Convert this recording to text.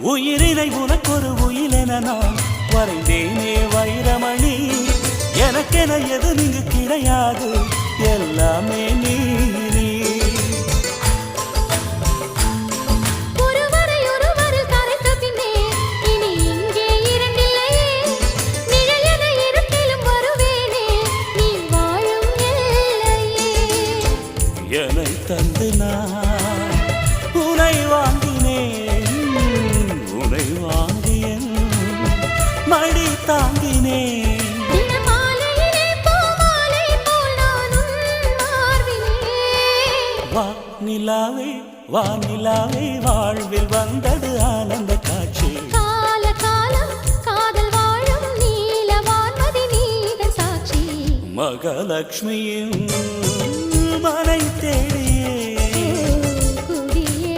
உயிரினை உனக்கொரு உயிரென நான் வரைந்தேனே வைரமணி. எனக்கென எது நீங்கு கிடையாது, எல்லாமே நீ. என்னை தந்து நான் உனை வாங்கினேன், உனை வாங்கியன் மடி தாங்கினேன். வா நிலாவே வா நிலாவே, வாழ்வில் வந்தது ஆனந்த காட்சி. கால காலம் காதல் வாழும் நீலவான்மதி நீத சாட்சி. மகாலட்சுமியின் மனை தேடி